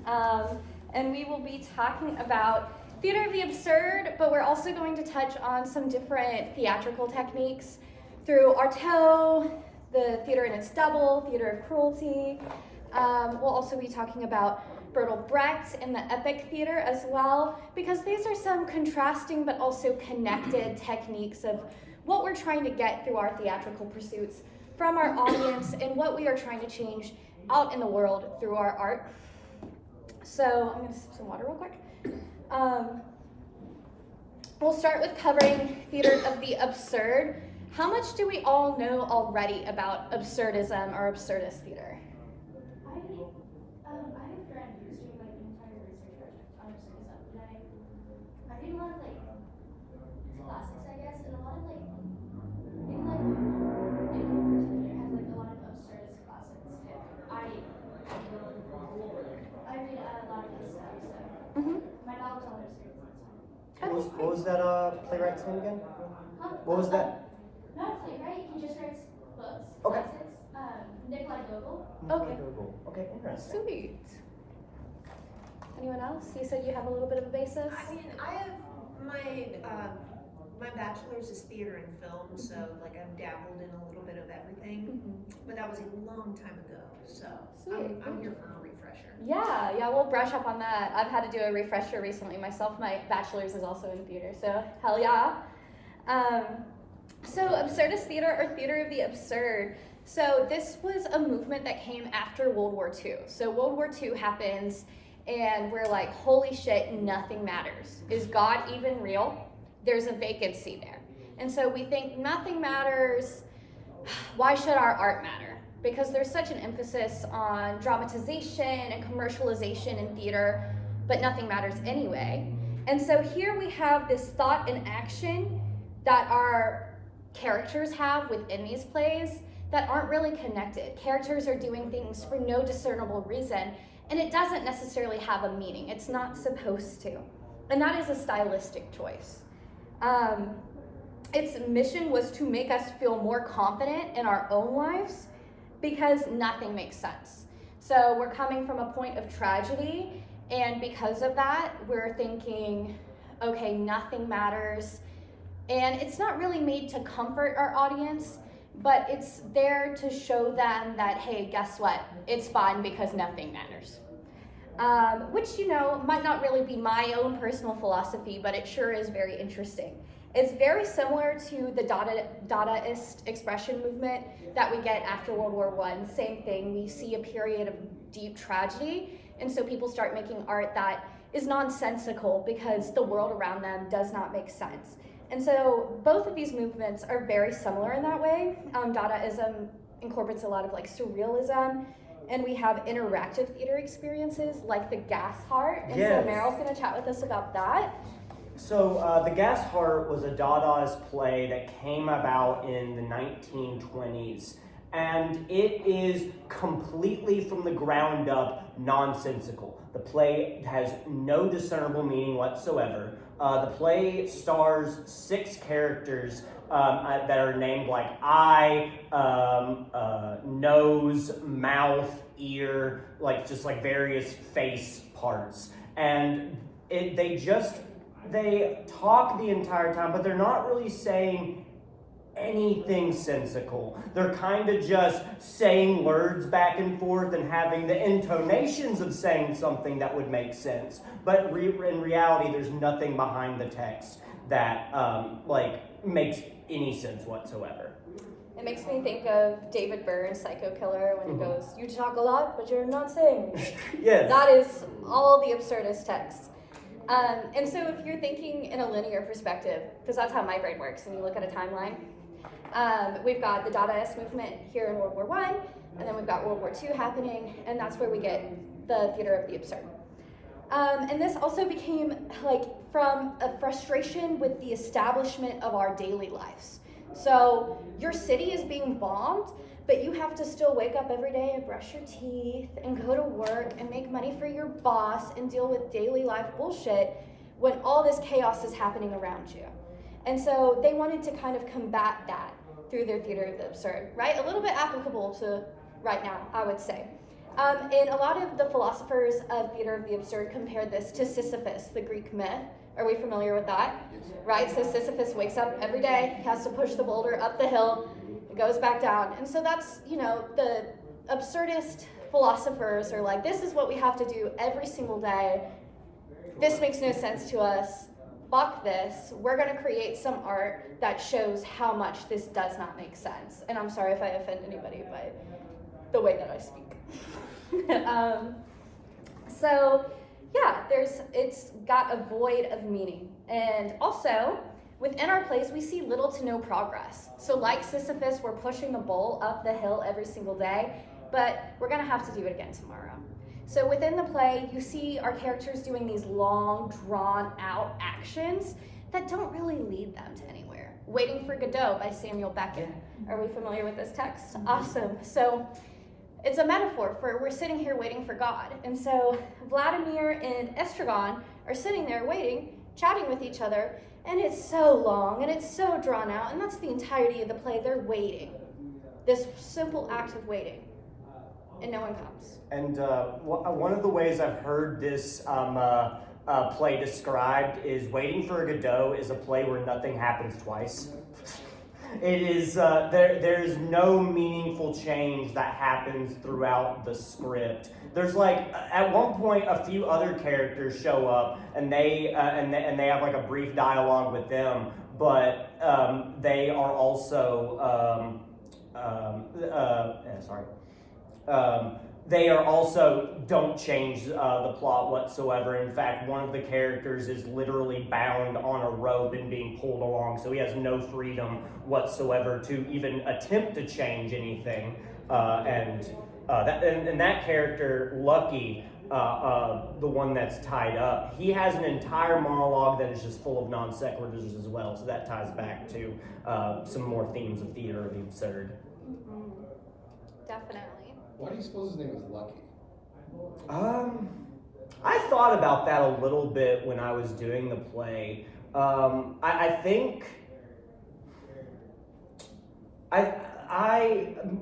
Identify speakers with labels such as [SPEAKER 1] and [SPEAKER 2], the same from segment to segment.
[SPEAKER 1] and we will be talking about Theater of the Absurd, but we're also going to touch on some different theatrical techniques through Artaud, the theater in its double, Theater of Cruelty. We'll also be talking about Bertolt Brecht and the epic theater as well, because these are some contrasting but also connected techniques of what we're trying to get through our theatrical pursuits from our audience and what we are trying to change out in the world through our art. So I'm going to sip some water real quick. We'll start with covering Theater of the Absurd. How much do we all know already about absurdism or absurdist theater?
[SPEAKER 2] I have a friend who's doing like an entire research project on absurdism, and I read a lot of like classics, I guess, and a lot of like in particular has like a lot of absurdist classics. I read a lot of this stuff, so my knowledge on absurdism.
[SPEAKER 3] What was that playwright's name again?
[SPEAKER 2] Huh?
[SPEAKER 3] What was that?
[SPEAKER 2] Not a playwright, he just writes books,
[SPEAKER 3] Okay.
[SPEAKER 2] classics. Nikolai Gogol.
[SPEAKER 1] Okay.
[SPEAKER 3] Okay, interesting.
[SPEAKER 1] Sweet. Anyone else? You said you have a little bit of a basis?
[SPEAKER 4] I mean, I have my bachelor's is theater and film, so like I've dabbled in a little bit of everything, but that was a long time ago, so I'm here for a refresher.
[SPEAKER 1] Yeah, we'll brush up on that. I've had to do a refresher recently myself. My bachelor's is also in theater, so hell yeah. So absurdist theater or theater of the absurd. So this was a movement that came after World War II. So World War II happens and we're like, holy shit, nothing matters. Is God even real? There's a vacancy there. And so we think nothing matters. Why should our art matter? Because there's such an emphasis on dramatization and commercialization in theater, but nothing matters anyway. And so here we have this thought and action that our characters have within these plays that aren't really connected. Characters are doing things for no discernible reason, and it doesn't necessarily have a meaning. It's not supposed to. And that is a stylistic choice. Its mission was to make us feel more confident in our own lives because nothing makes sense. So we're coming from a point of tragedy, and because of that, we're thinking, okay, nothing matters. And it's not really made to comfort our audience, but it's there to show them that, hey, guess what? It's fine because nothing matters. Which, might not really be my own personal philosophy, but it sure is very interesting. It's very similar to the Dadaist expression movement that we get after World War I. Same thing, we see a period of deep tragedy, and so people start making art that is nonsensical because the world around them does not make sense. And so both of these movements are very similar in that way. Dadaism incorporates a lot of like surrealism, and we have interactive theater experiences like the Gas Heart. And
[SPEAKER 3] yes.
[SPEAKER 1] So Merril's gonna chat with us about that.
[SPEAKER 3] So the Gas Heart was a Dadaist play that came about in the 1920s. And it is completely from the ground up nonsensical. The play has no discernible meaning whatsoever. The play stars 6 characters that are named like eye, nose, mouth, ear, like just like various face parts. And they talk the entire time, but they're not really saying anything sensical. They're kind of just saying words back and forth and having the intonations of saying something that would make sense. But in reality, there's nothing behind the text that makes any sense whatsoever.
[SPEAKER 1] It makes me think of David Byrne's Psycho Killer when he goes, you talk a lot, but you're not saying anything.
[SPEAKER 3] Yes.
[SPEAKER 1] That is all the absurdist text. And so if you're thinking in a linear perspective, because that's how my brain works, and you look at a timeline, we've got the Dadaist movement here in World War I, and then we've got World War II happening, and that's where we get the Theater of the Absurd. And this also became from a frustration with the establishment of our daily lives. So your city is being bombed, but you have to still wake up every day and brush your teeth and go to work and make money for your boss and deal with daily life bullshit when all this chaos is happening around you. And so they wanted to kind of combat that through their Theater of the Absurd, right? A little bit applicable to right now, I would say. And a lot of the philosophers of Theater of the Absurd compared this to Sisyphus, the Greek myth. Are we familiar with that?
[SPEAKER 5] Yes.
[SPEAKER 1] Right, so Sisyphus wakes up every day, he has to push the boulder up the hill, it goes back down. And so that's, the absurdist philosophers are like, this is what we have to do every single day. This makes no sense to us. Fuck this. We're going to create some art that shows how much this does not make sense. And I'm sorry if I offend anybody by the way that I speak. So yeah, it's got a void of meaning. And also, within our plays, we see little to no progress. So like Sisyphus, we're pushing the bowl up the hill every single day, but we're gonna have to do it again tomorrow. So within the play, you see our characters doing these long, drawn-out actions that don't really lead them to anywhere. Waiting for Godot by Samuel Beckett. Are we familiar with this text? Awesome. So it's a metaphor for we're sitting here waiting for God. And so Vladimir and Estragon are sitting there waiting, chatting with each other, and it's so long and it's so drawn out, and that's the entirety of the play. They're waiting. This simple act of waiting. And no one comes.
[SPEAKER 3] And one of the ways I've heard this play described is Waiting for Godot is a play where nothing happens twice. It is, there's no meaningful change that happens throughout the script. There's like, at one point, a few other characters show up and they have like a brief dialogue with them, but they are also, they are also don't change the plot whatsoever. In fact, one of the characters is literally bound on a rope and being pulled along, so he has no freedom whatsoever to even attempt to change anything. And that character, Lucky, the one that's tied up, he has an entire monologue that is just full of non sequiturs as well. So that ties back to some more themes of Theater of the Absurd.
[SPEAKER 1] Mm-hmm. Definitely.
[SPEAKER 5] Why do you suppose his name is Lucky?
[SPEAKER 3] I thought about that a little bit when I was doing the play. I think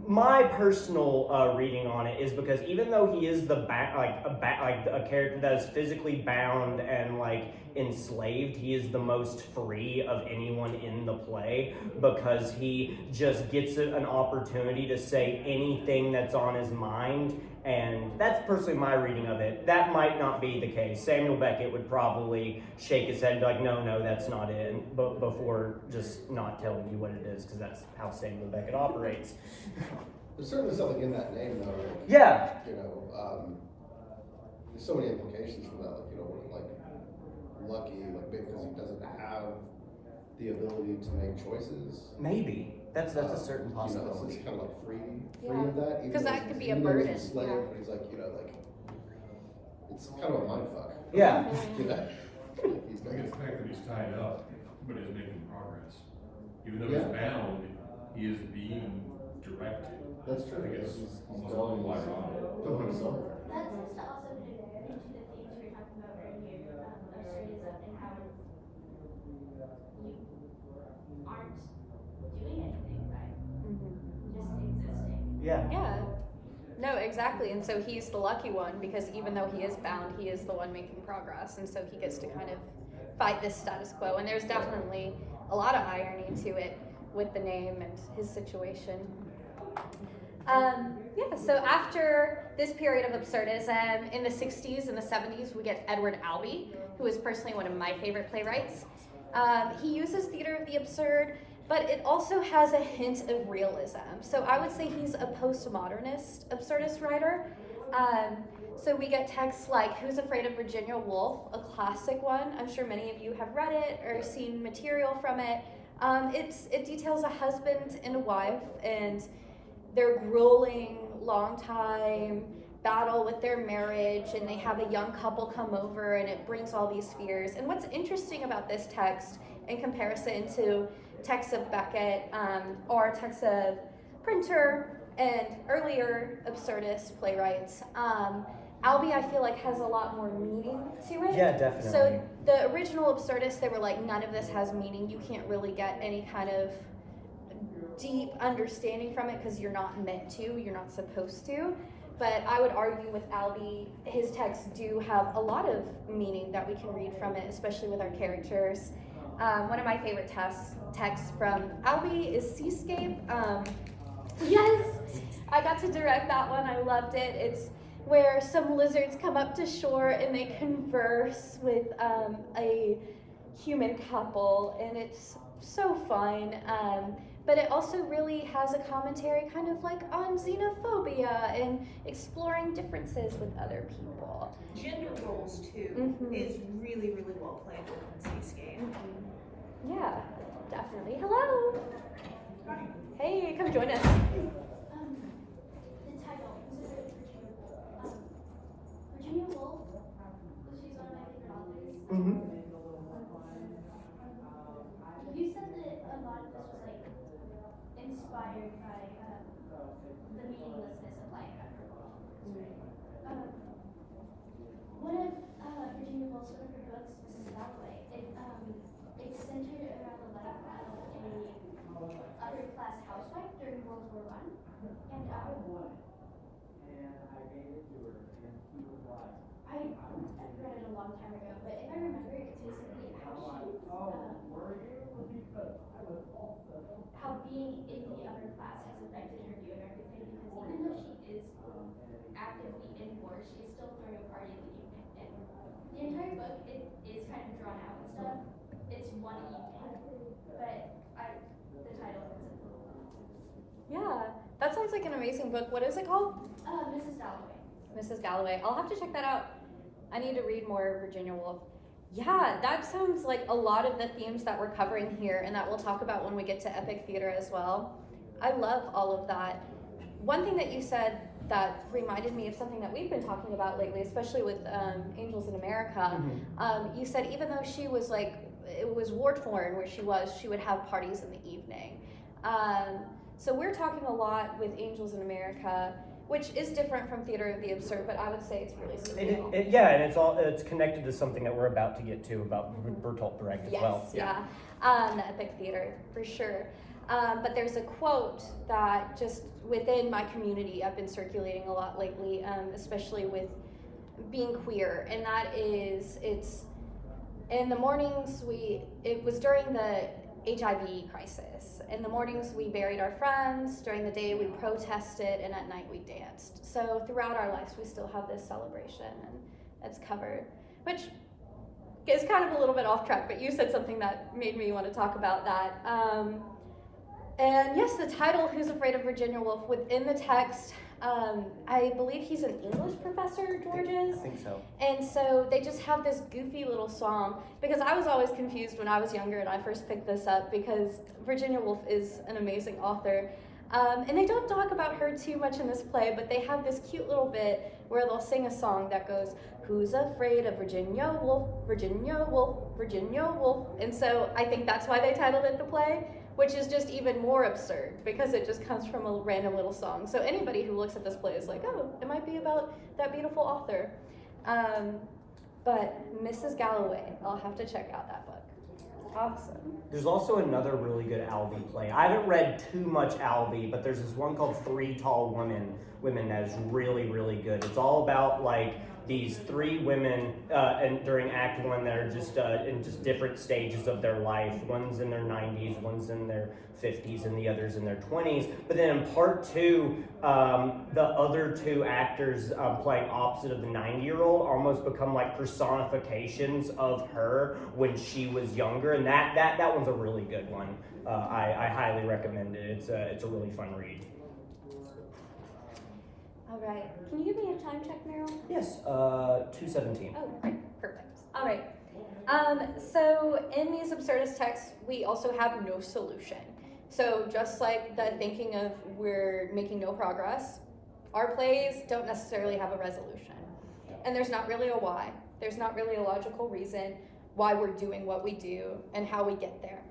[SPEAKER 3] my personal reading on it is because even though he is a character that is physically bound and like enslaved, he is the most free of anyone in the play because he just gets an opportunity to say anything that's on his mind. And that's personally my reading of it. That might not be the case. Samuel Beckett would probably shake his head and be like, no, that's not it, but before just not telling you what it is, because that's how Samuel Beckett operates.
[SPEAKER 5] There's certainly something in that name, though. Like,
[SPEAKER 3] Yeah.
[SPEAKER 5] There's so many implications from that. Like, Lucky, like maybe because he doesn't have the ability to make choices.
[SPEAKER 3] Maybe. That's a certain possibility.
[SPEAKER 5] It's kind of like free of that.
[SPEAKER 1] Because that could be a
[SPEAKER 5] even though he's
[SPEAKER 1] burden.
[SPEAKER 5] enslaved,
[SPEAKER 1] Yeah.
[SPEAKER 5] but he's like, it's kind of a mindfuck.
[SPEAKER 3] Yeah.
[SPEAKER 5] He's
[SPEAKER 6] I think it's the fact that he's tied up, but is making progress. Even though he's bound, he is being directed.
[SPEAKER 5] That's true.
[SPEAKER 6] I think it's
[SPEAKER 5] He's
[SPEAKER 6] almost a little ironic.
[SPEAKER 5] going somewhere.
[SPEAKER 2] That seems to also fit into the themes we were talking about earlier, absurdism and how you aren't doing anything, right? Just existing.
[SPEAKER 3] Yeah.
[SPEAKER 1] Yeah. No, exactly. And so he's the lucky one because even though he is bound, he is the one making progress. And so he gets to kind of fight this status quo. And there's definitely a lot of irony to it with the name and his situation. So after this period of absurdism, in the 60s and the 70s, we get Edward Albee, who is personally one of my favorite playwrights. He uses Theater of the Absurd, but it also has a hint of realism. So I would say he's a postmodernist absurdist writer. So we get texts like Who's Afraid of Virginia Woolf, a classic one. I'm sure many of you have read it or seen material from it. It details a husband and a wife and their grueling, long time battle with their marriage, and they have a young couple come over, and it brings all these fears. And what's interesting about this text in comparison to texts of Beckett or texts of Printer and earlier absurdist playwrights, Albee, I feel like, has a lot more meaning to it.
[SPEAKER 3] Yeah, definitely.
[SPEAKER 1] So the original absurdists, they were like, none of this has meaning. You can't really get any kind of deep understanding from it because you're not meant to, you're not supposed to. But I would argue with Albie, his texts do have a lot of meaning that we can read from it, especially with our characters. One of my favorite texts from Albie is Seascape. Yes, I got to direct that one. I loved it. It's where some lizards come up to shore and they converse with a human couple, and it's so fun. But it also really has a commentary kind of like on xenophobia and exploring differences with other people.
[SPEAKER 4] Gender roles too is really, really well played within Seascape.
[SPEAKER 1] Yeah, definitely. Hello. Hey, come join us.
[SPEAKER 2] The title was a bit Virginia Woolf, she's one of my favorite authors. You said that a lot of this was like inspired by the meaninglessness of life after all. One of Virginia Woolf's one of her books, Mrs. Dalloway, it's centered around the life of a upper class housewife during World War I. And I read it a long time ago, but if I remember, it's basically how being in the upper class has affected her view of everything, because even though she is actively in war, she is still throwing a party in the evening. And the entire book, it is kind of drawn out and stuff. It's one evening, but the title is
[SPEAKER 1] Yeah, that sounds like an amazing book. What is it called?
[SPEAKER 2] Mrs. Dalloway.
[SPEAKER 1] Mrs. Dalloway. I'll have to check that out. I need to read more Virginia Woolf. Yeah, that sounds like a lot of the themes that we're covering here and that we'll talk about when we get to epic theater as well. I love all of that. One thing that you said that reminded me of something that we've been talking about lately, especially with Angels in America. You said even though she was like, it was war-torn where she would have parties in the evening. So we're talking a lot with Angels in America, which is different from Theater of the Absurd, but I would say it's really similar.
[SPEAKER 3] And it's connected to something that we're about to get to about Bertolt Brecht as well.
[SPEAKER 1] Yeah. The epic theater, for sure. But there's a quote that just within my community I've been circulating a lot lately, especially with being queer, and that is, it's in the mornings it was during the HIV crisis. In the mornings we buried our friends, during the day we protested, and at night we danced. So throughout our lives we still have this celebration, and it's covered, which is kind of a little bit off track, but you said something that made me want to talk about that. And yes, the title, Who's Afraid of Virginia Woolf, within the text, I believe he's an English professor, George is.
[SPEAKER 3] I think so.
[SPEAKER 1] And so they just have this goofy little song, because I was always confused when I was younger and I first picked this up, because Virginia Woolf is an amazing author. And they don't talk about her too much in this play, but they have this cute little bit where they'll sing a song that goes, "Who's afraid of Virginia Woolf, Virginia Woolf, Virginia Woolf?" And so I think that's why they titled it the play, which is just even more absurd because it just comes from a random little song. So anybody who looks at this play is like, oh, it might be about that beautiful author. But Mrs. Galloway, I'll have to check out that book. Awesome.
[SPEAKER 3] There's also another really good Albie play. I haven't read too much Albie, but there's this one called Three Tall Women that is really, really good. It's all about like these three women and during Act 1 that are just in just different stages of their life. One's in their 90s, one's in their 50s, and the other's in their 20s. But then in part 2, the other two actors playing opposite of the 90-year-old almost become like personifications of her when she was younger, and that one's a really good one. I highly recommend it. It's a really fun read.
[SPEAKER 1] All right. Can you give me a time check, Merril?
[SPEAKER 3] Yes, 2:17.
[SPEAKER 1] Oh, great. Perfect. All right. So in these absurdist texts, we also have no solution. So just like the thinking of we're making no progress, our plays don't necessarily have a resolution. And there's not really a why. There's not really a logical reason why we're doing what we do and how we get there.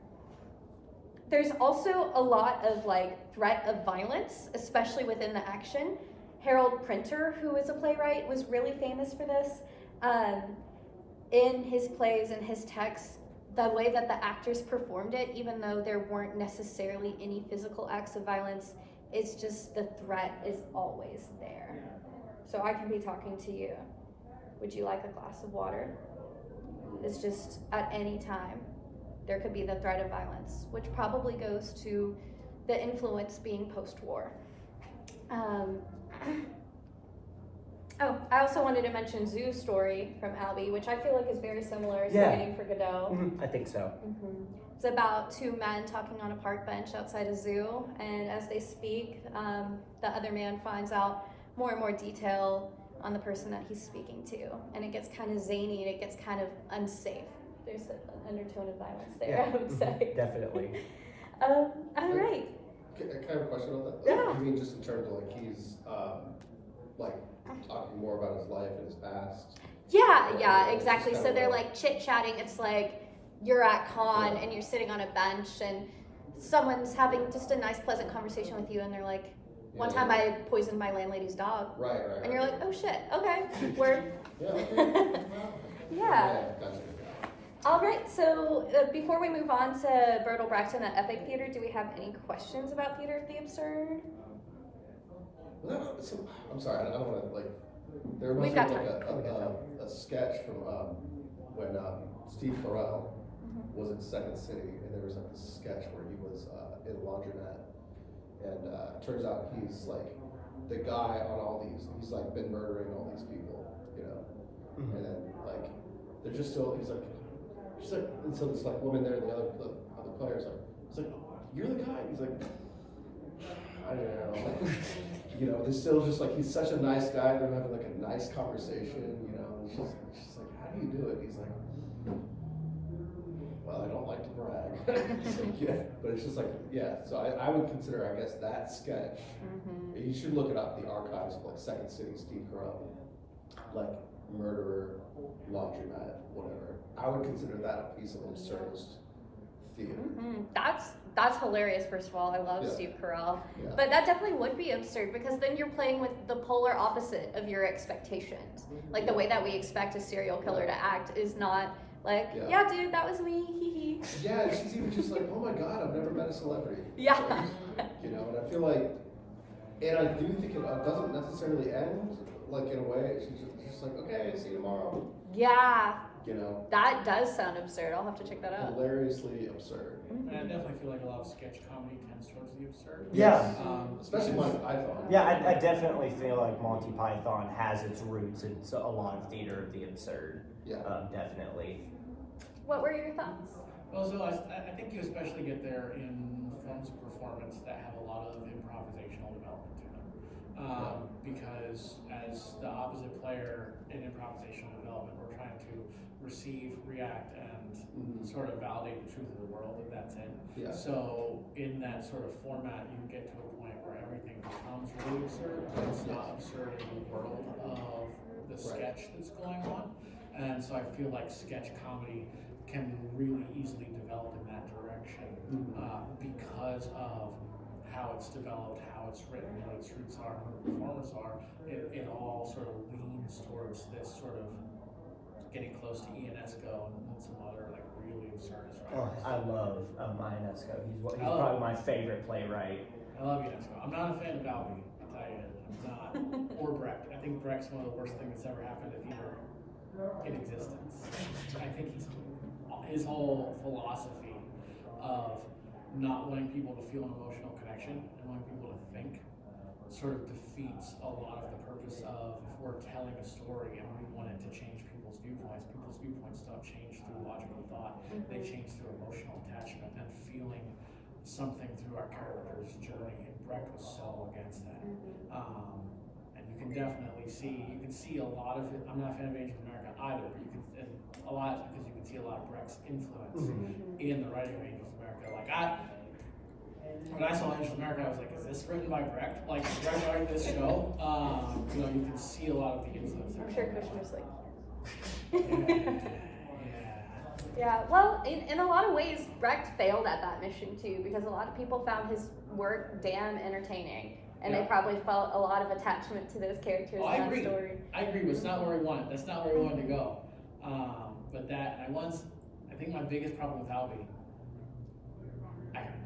[SPEAKER 1] There's also a lot of like threat of violence, especially within the action. Harold Printer, who is a playwright, was really famous for this. In his plays and his texts, the way that the actors performed it, even though there weren't necessarily any physical acts of violence, it's just the threat is always there. So I can be talking to you. Would you like a glass of water? It's just at any time. There could be the threat of violence, which probably goes to the influence being post-war. Oh, I also wanted to mention Zoo's story from Albie, which I feel like is very similar to Waiting for Godot.
[SPEAKER 3] I think so.
[SPEAKER 1] It's about two men talking on a park bench outside a zoo, and as they speak, the other man finds out more and more detail on the person that he's speaking to, and it gets kind of zany and it gets kind of unsafe. There's an undertone of violence there, I would say.
[SPEAKER 3] Definitely.
[SPEAKER 1] All right.
[SPEAKER 5] Can I have a question about that?
[SPEAKER 1] Yeah.
[SPEAKER 5] You mean just in terms of like he's like talking more about his life and his past?
[SPEAKER 1] Yeah, exactly. So they're like chit-chatting. It's like you're at Con and you're sitting on a bench and someone's having just a nice, pleasant conversation with you, and they're like, one time I poisoned my landlady's dog.
[SPEAKER 5] Right.
[SPEAKER 1] And you're like, oh shit, okay, word. Yeah.
[SPEAKER 5] Gotcha.
[SPEAKER 1] All right, so before we move on to Bertolt Brecht and the Epic Theater, do we have any questions about Theater of the Absurd?
[SPEAKER 5] No, so, I'm sorry, I don't want to like. There was
[SPEAKER 1] We've got
[SPEAKER 5] like
[SPEAKER 1] time.
[SPEAKER 5] a sketch from when Steve Carell was in Second City, and there was like this sketch where he was in a laundromat, and turns out he's like the guy on all these. He's like been murdering all these people, you know, and then like they're just still. He's like, and so this like woman there, and the other players like, it's like, oh, you're the guy. He's like, I don't know. You know, there's still just like, he's such a nice guy. They're having like a nice conversation, you know. And she's like, how do you do it? He's like, well, I don't like to brag. Yeah, but it's just like, yeah. So I would consider, I guess, that sketch. You should look it up, the archives of like Second City, Steve Carell, like murderer, laundromat, whatever. I would consider that a piece of absurdist theater.
[SPEAKER 1] That's hilarious, first of all. I love Steve Carell. But that definitely would be absurd, because then you're playing with the polar opposite of your expectations. Like the way that we expect a serial killer to act is not like, yeah dude, that was me, hee hee.
[SPEAKER 5] Yeah, she's even just like, oh my god, I've never met a celebrity.
[SPEAKER 1] Yeah.
[SPEAKER 5] Like, you know, and I feel like, and I do think it doesn't necessarily end like in a way. She's just like, okay, see you tomorrow.
[SPEAKER 1] Yeah.
[SPEAKER 5] You know,
[SPEAKER 1] that does sound absurd. I'll have to check that out.
[SPEAKER 5] Hilariously absurd.
[SPEAKER 7] And I definitely feel like a lot of sketch comedy tends towards the absurd.
[SPEAKER 3] Yeah.
[SPEAKER 5] Especially Monty Python.
[SPEAKER 3] Yeah, I definitely feel like Monty Python has its roots in a lot of theater of the absurd.
[SPEAKER 5] Yeah.
[SPEAKER 3] Definitely.
[SPEAKER 1] What were your thoughts?
[SPEAKER 7] Well, so I think you especially get there in forms of performance that have a lot of improvisational development to them. Because as the opposite player in improvisational development, we're trying to receive, react, and sort of validate the truth of the world that that's in.
[SPEAKER 5] Yeah.
[SPEAKER 7] So in that sort of format, you get to a point where everything becomes really absurd, but it's not absurd in the world of the sketch that's going on. And so I feel like sketch comedy can really easily develop in that direction because of how it's developed, how it's written, what its roots are, who the performers are. It all sort of leans towards this sort of getting close to Ionesco and some other like really absurdist writers.
[SPEAKER 3] I love Ionesco. He's probably my favorite playwright.
[SPEAKER 7] I love Ionesco. I'm not a fan of Albie, I'll tell you. I'm not. Or Brecht. I think Brecht's one of the worst things that's ever happened to theater in existence. I think his whole philosophy of not wanting people to feel an emotional connection and wanting people to think sort of defeats a lot of the purpose of, if we're telling a story and we want it to change people's viewpoints don't change through logical thought. They change through emotional attachment and feeling something through our character's journey, and Brecht was so against that. And you can definitely see a lot of it. I'm not a fan of Angels of America either, but and a lot because you can see a lot of Brecht's influence in the writing of Angels of America. Like when I saw Angels of America, I was like, is this written by Brecht? Like, did Brecht write this show? You know, you can see a lot of the influence.
[SPEAKER 1] I'm sure Kushner's like.
[SPEAKER 7] Yeah.
[SPEAKER 1] Well, in a lot of ways, Brecht failed at that mission too, because a lot of people found his work damn entertaining, and they probably felt a lot of attachment to those characters in that story.
[SPEAKER 7] I agree, but it's not where we wanted. That's not where we wanted to go. But I think my biggest problem with Albie,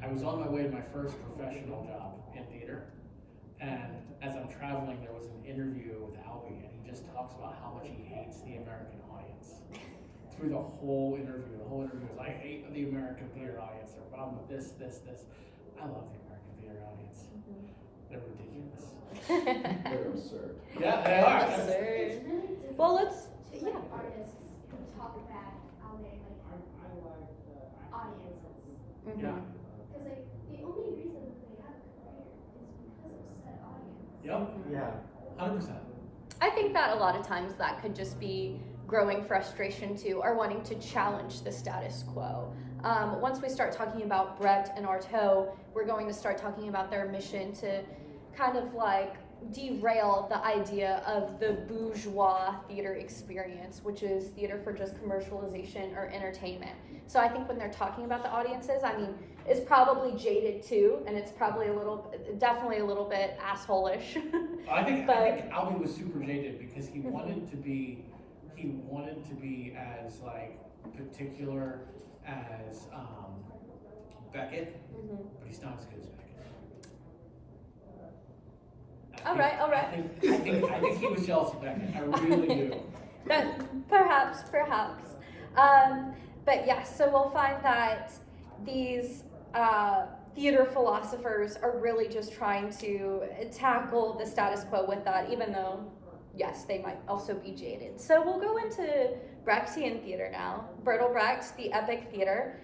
[SPEAKER 7] I was on my way to my first professional job in theater, And as I'm traveling, there was an interview with Albie, and he just talks about how much he hates the American audience. Through the whole interview is, I hate the American theater audience. They're problem with this. I love the American theater audience. They're ridiculous.
[SPEAKER 5] They're absurd.
[SPEAKER 7] Yeah, they are.
[SPEAKER 1] Absurd.
[SPEAKER 2] It's really difficult
[SPEAKER 1] Well, let's,
[SPEAKER 2] to
[SPEAKER 1] yeah.
[SPEAKER 2] artists talk back out there, audiences.
[SPEAKER 7] Yeah.
[SPEAKER 2] Because the only reason that they have a career is because of said audience.
[SPEAKER 7] Yep.
[SPEAKER 3] Yeah.
[SPEAKER 7] 100%.
[SPEAKER 1] I think that a lot of times that could just be growing frustration too, or wanting to challenge the status quo. Once we start talking about Brecht and Artaud, we're going to start talking about their mission to kind of like derail the idea of the bourgeois theater experience, which is theater for just commercialization or entertainment. So I think when they're talking about the audiences, I mean, it's probably jaded too, and it's probably definitely a little bit asshole-ish.
[SPEAKER 7] I think Albie was super jaded because he wanted to be as like particular as Beckett, but he's not as good as Beckett.
[SPEAKER 1] All right.
[SPEAKER 7] I think he was jealous of Beckett. I really do.
[SPEAKER 1] Perhaps. But yes, so we'll find that these theater philosophers are really just trying to tackle the status quo with that, even though, yes, they might also be jaded. So we'll go into Brechtian theater now. Bertolt Brecht, the epic theater.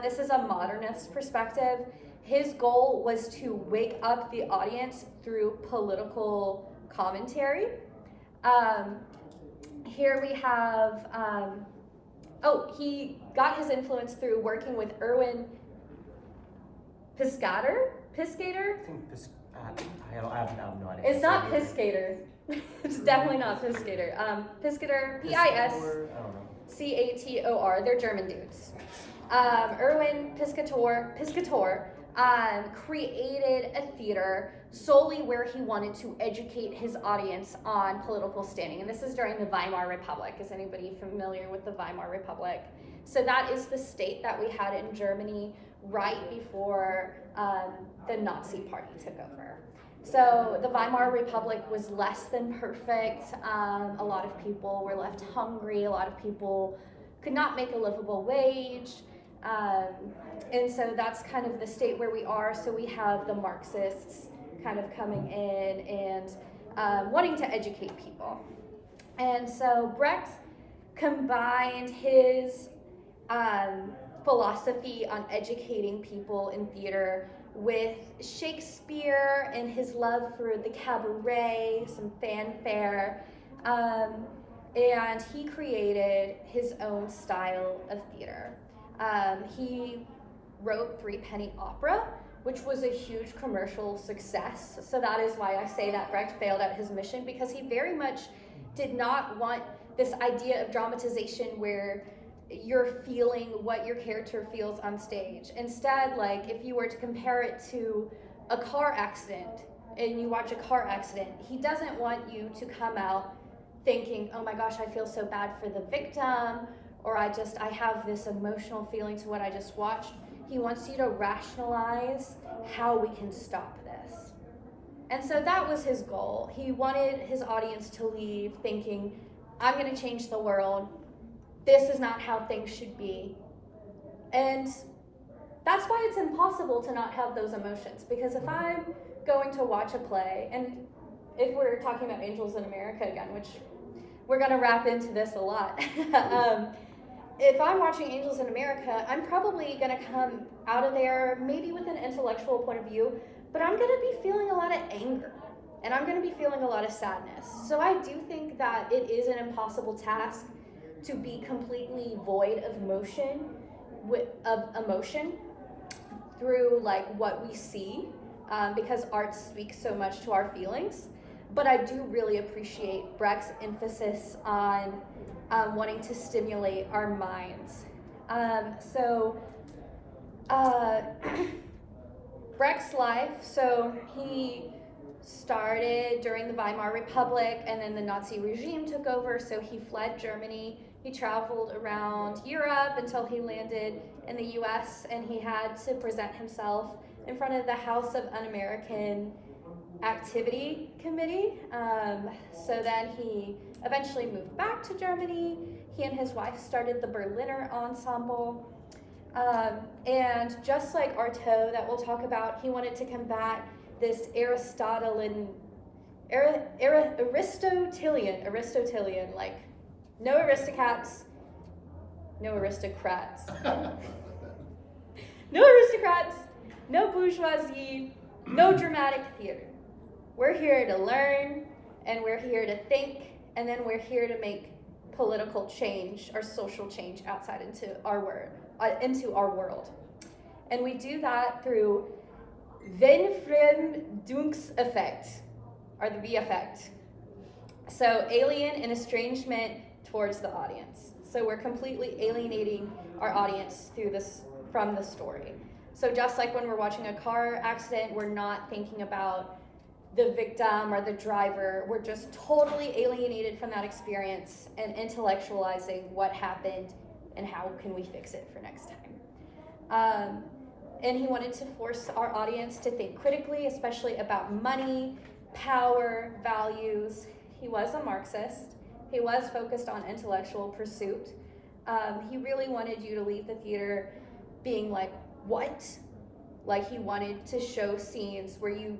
[SPEAKER 1] This is a modernist perspective. His goal was to wake up the audience through political commentary. Here we have, he got his influence through working with Erwin Piscator?
[SPEAKER 3] I think this. I have no idea.
[SPEAKER 1] It's not Piscator. It's definitely not Piscator. Piscator, Piscator. They're German dudes. Erwin Piscator created a theater solely where he wanted to educate his audience on political standing. And this is during the Weimar Republic. Is anybody familiar with the Weimar Republic? So that is the state that we had in Germany right before the Nazi Party took over. So the Weimar Republic was less than perfect. A lot of people were left hungry. A lot of people could not make a livable wage. And so that's kind of the state where we are. So we have the Marxists kind of coming in and wanting to educate people. And so Brecht combined his philosophy on educating people in theater with Shakespeare and his love for the cabaret, some fanfare, and he created his own style of theater. He wrote Threepenny Opera, which was a huge commercial success. So that is why I say that Brecht failed at his mission, because he very much did not want this idea of dramatization where you're feeling what your character feels on stage. Instead, like if you were to compare it to a car accident and you watch a car accident, he doesn't want you to come out thinking, oh my gosh, I feel so bad for the victim, or I have this emotional feeling to what I just watched. He wants you to rationalize how we can stop this. And so that was his goal. He wanted his audience to leave thinking, I'm gonna change the world. This is not how things should be. And that's why it's impossible to not have those emotions, because if I'm going to watch a play, and if we're talking about Angels in America again, which we're gonna wrap into this a lot, if I'm watching Angels in America, I'm probably gonna come out of there maybe with an intellectual point of view, but I'm gonna be feeling a lot of anger, and I'm gonna be feeling a lot of sadness. So I do think that it is an impossible task to be completely void of emotion through like what we see, because art speaks so much to our feelings. But I do really appreciate Brecht's emphasis on wanting to stimulate our minds. Brecht's life, so he started during the Weimar Republic, and then the Nazi regime took over, so he fled Germany. He traveled around Europe until he landed in the US, and he had to present himself in front of the House of Un-American activity committee. So then he eventually moved back to Germany. He and his wife started the Berliner Ensemble. And just like Artaud, that we'll talk about, he wanted to combat this Aristotelian, like no aristocrats, no aristocrats, no aristocrats, no bourgeoisie, no dramatic theater. We're here to learn, and we're here to think, and then we're here to make political change or social change outside into our world. And we do that through Verfremdungseffekt, or the V effect. So alien and estrangement towards the audience. So we're completely alienating our audience from the story. So just like when we're watching a car accident, we're not thinking about the victim or the driver. We're just totally alienated from that experience and intellectualizing what happened and how can we fix it for next time. And he wanted to force our audience to think critically, especially about money, power, values. He was a Marxist. He was focused on intellectual pursuit. He really wanted you to leave the theater being like, what? Like he wanted to show scenes where you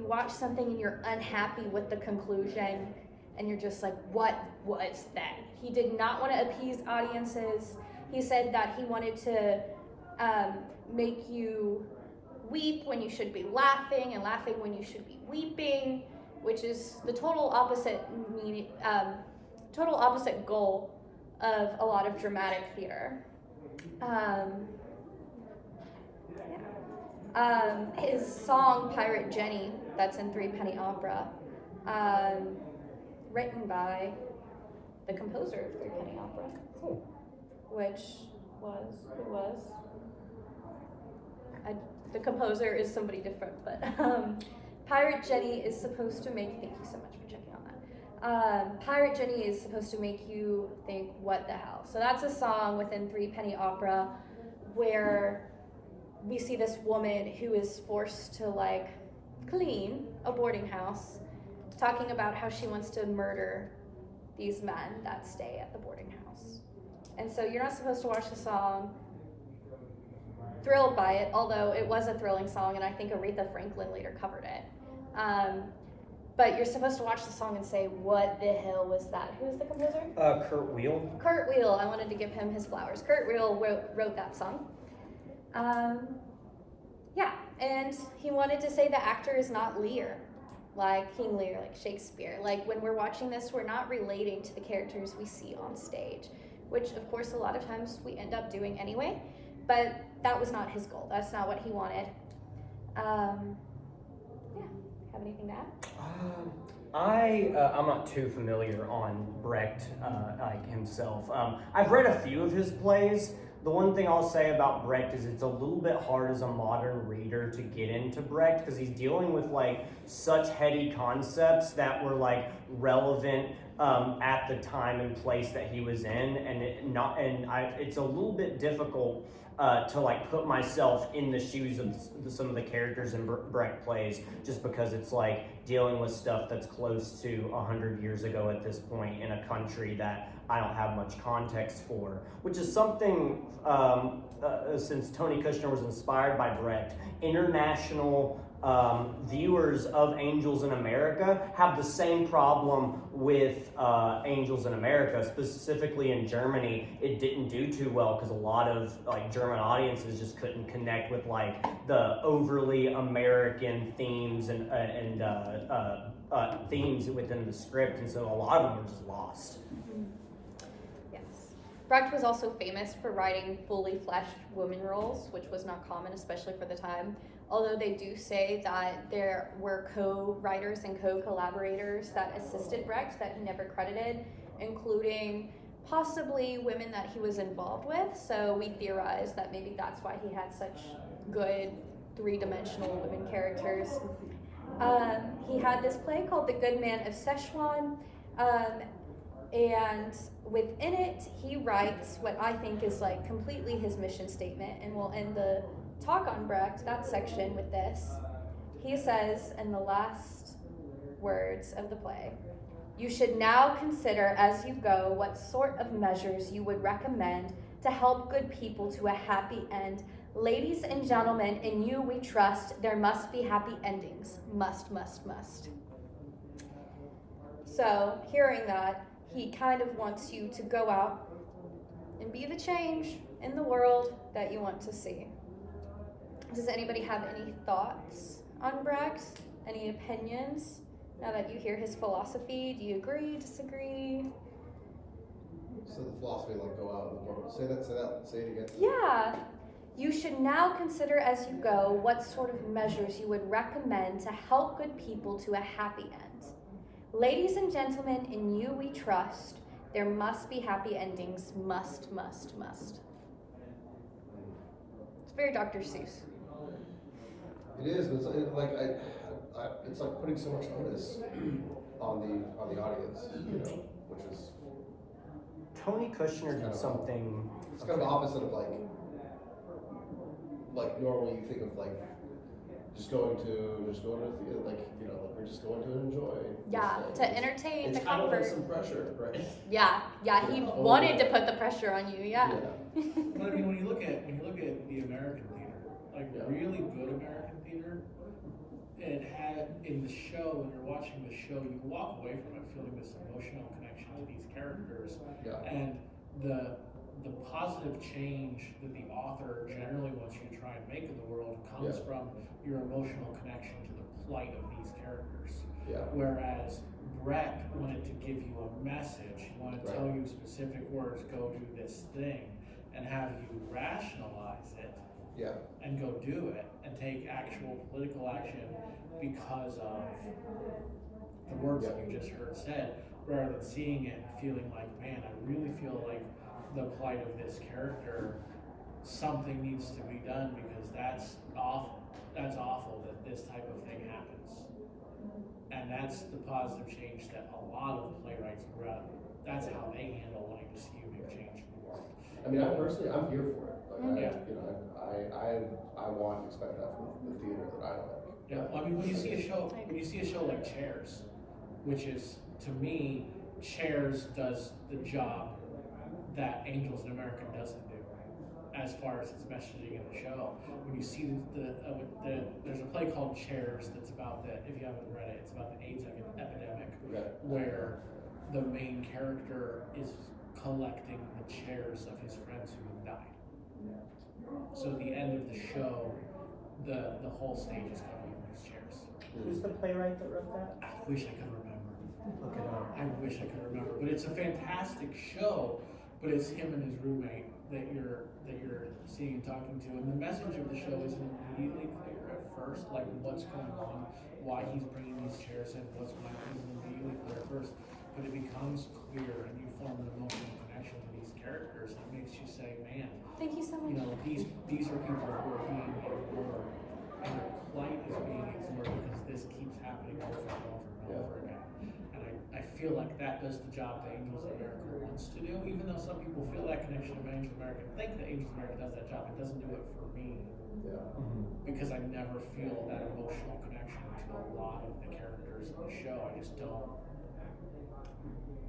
[SPEAKER 1] watch something and you're unhappy with the conclusion and you're just like, what was that? He did not want to appease audiences. He said that he wanted to make you weep when you should be laughing and laughing when you should be weeping, which is the total opposite goal of a lot of dramatic theater. His song Pirate Jenny, that's in Three Penny Opera, written by the composer of Three Penny Opera, which was the composer is somebody different, but Pirate Jenny is supposed to make, thank you so much for checking on that. Pirate Jenny is supposed to make you think, what the hell? So that's a song within Three Penny Opera where we see this woman who is forced to like clean a boarding house, talking about how she wants to murder these men that stay at the boarding house. And so you're not supposed to watch the song thrilled by it, although it was a thrilling song, and I think Aretha Franklin later covered it. But you're supposed to watch the song and say, what the hell was that? Who is the composer?
[SPEAKER 3] Kurt Weill.
[SPEAKER 1] Kurt Weill. I wanted to give him his flowers. Kurt Weill wrote that song. And he wanted to say the actor is not Lear, like King Lear, like Shakespeare. Like when we're watching this, we're not relating to the characters we see on stage, which of course a lot of times we end up doing anyway, but that was not his goal. That's not what he wanted. Have anything to add?
[SPEAKER 3] I'm not too familiar on Brecht himself. I've read a few of his plays. The one thing I'll say about Brecht is it's a little bit hard as a modern reader to get into Brecht because he's dealing with like such heady concepts that were like relevant at the time and place that he was in, and it's a little bit difficult to like put myself in the shoes of some of the characters in Brecht plays, just because it's like dealing with stuff that's close to 100 years ago at this point in a country that I don't have much context for, which is something since Tony Kushner was inspired by Brecht, international viewers of Angels in America have the same problem with Angels in America. Specifically in Germany, it didn't do too well because a lot of like German audiences just couldn't connect with like the overly American themes and themes within the script, and so a lot of them were just lost.
[SPEAKER 1] Yes. Brecht was also famous for writing fully fleshed woman roles, which was not common, especially for the time. Although they do say that there were co-writers and co-collaborators that assisted Brecht that he never credited, including possibly women that he was involved with. So we theorize that maybe that's why he had such good three-dimensional women characters. He had this play called The Good Man of Szechuan, and within it, he writes what I think is like completely his mission statement, and we'll end the talk on Brecht, that section, with this. he says in the last words of the play, "You should now consider as you go what sort of measures you would recommend to help good people to a happy end. Ladies and gentlemen, in you we trust, there must be happy endings. Must, must, must." So, hearing that, he kind of wants you to go out and be the change in the world that you want to see. Does anybody have any thoughts on Brecht? Any opinions? Now that you hear his philosophy, do you agree, disagree?
[SPEAKER 5] So the philosophy, like, go out in the world. Say it again.
[SPEAKER 1] Yeah. You should now consider as you go what sort of measures you would recommend to help good people to a happy end. Ladies and gentlemen, in you we trust. There must be happy endings. Must, must, must. It's very Dr. Seuss.
[SPEAKER 5] It is, but it's like putting so much onus on the audience, you know, which is
[SPEAKER 3] Tony Kushner did something.
[SPEAKER 5] it's kind of opposite of like normally you think of like just going to the theater, like, you know, like we're just going to enjoy.
[SPEAKER 1] Yeah,
[SPEAKER 5] this
[SPEAKER 1] to
[SPEAKER 5] thing.
[SPEAKER 1] entertain,
[SPEAKER 5] It's
[SPEAKER 1] the
[SPEAKER 5] kind
[SPEAKER 1] comfort.
[SPEAKER 5] of like some pressure, right?
[SPEAKER 1] Yeah, he
[SPEAKER 5] Yeah.
[SPEAKER 1] wanted to put the pressure on you, yeah.
[SPEAKER 7] But I mean, when you look at the American theater, like
[SPEAKER 5] Yeah.
[SPEAKER 7] really good American theater, it had in the show, when you're watching the show, you walk away from it feeling this emotional connection to these characters,
[SPEAKER 5] Yeah.
[SPEAKER 7] and the positive change that the author generally wants you to try and make in the world comes
[SPEAKER 5] Yeah.
[SPEAKER 7] from your emotional connection to the plight of these characters.
[SPEAKER 5] Yeah.
[SPEAKER 7] Whereas Brecht wanted to give you a message, he wanted to
[SPEAKER 5] Right.
[SPEAKER 7] tell you specific words, go do this thing, and have you rationalize it
[SPEAKER 5] Yeah.
[SPEAKER 7] and go do it and take actual political action because of the words that you just heard said, rather than seeing it and feeling like, man, I really feel like the plight of this character, something needs to be done because that's awful. That's awful that this type of thing happens. And that's the positive change that a lot of playwrights that's how they handle wanting to see a big change in the world.
[SPEAKER 5] I mean, I'm here for it. Like,
[SPEAKER 7] Yeah.
[SPEAKER 5] I want to expect that from the theater that I like.
[SPEAKER 7] Yeah, I mean, when you see a show like Chairs, which is, to me, Chairs does the job that Angels in America doesn't do, as far as its messaging in the show. When you see there's a play called Chairs that's about if you haven't read it, it's about the AIDS epidemic,
[SPEAKER 5] Okay.
[SPEAKER 7] where the main character is collecting the chairs of his friends who have died. So at the end of the show, the whole stage is covered in these chairs.
[SPEAKER 3] Who's the playwright that wrote that?
[SPEAKER 7] I wish I could remember.
[SPEAKER 3] Look it up.
[SPEAKER 7] I wish I could remember. But it's a fantastic show. But it's him and his roommate that you're seeing and talking to, and the message of the show isn't immediately clear at first, like what's going on, why he's bringing these chairs in, what's going on isn't immediately clear at first, but it becomes clear, and you form an emotional connection to these characters, and it makes you say, man,
[SPEAKER 1] Thank you so much.
[SPEAKER 7] you know, these are people who are being ignored, and their plight is being ignored because this keeps happening over and over and over again. And I feel like that does the job that Angels of America wants to do, even though some people feel that connection of Angels of America, think that Angels of America does that job. It doesn't do it for me,
[SPEAKER 5] Yeah.
[SPEAKER 7] because I never feel that emotional connection to a lot of the characters in the show. I just don't.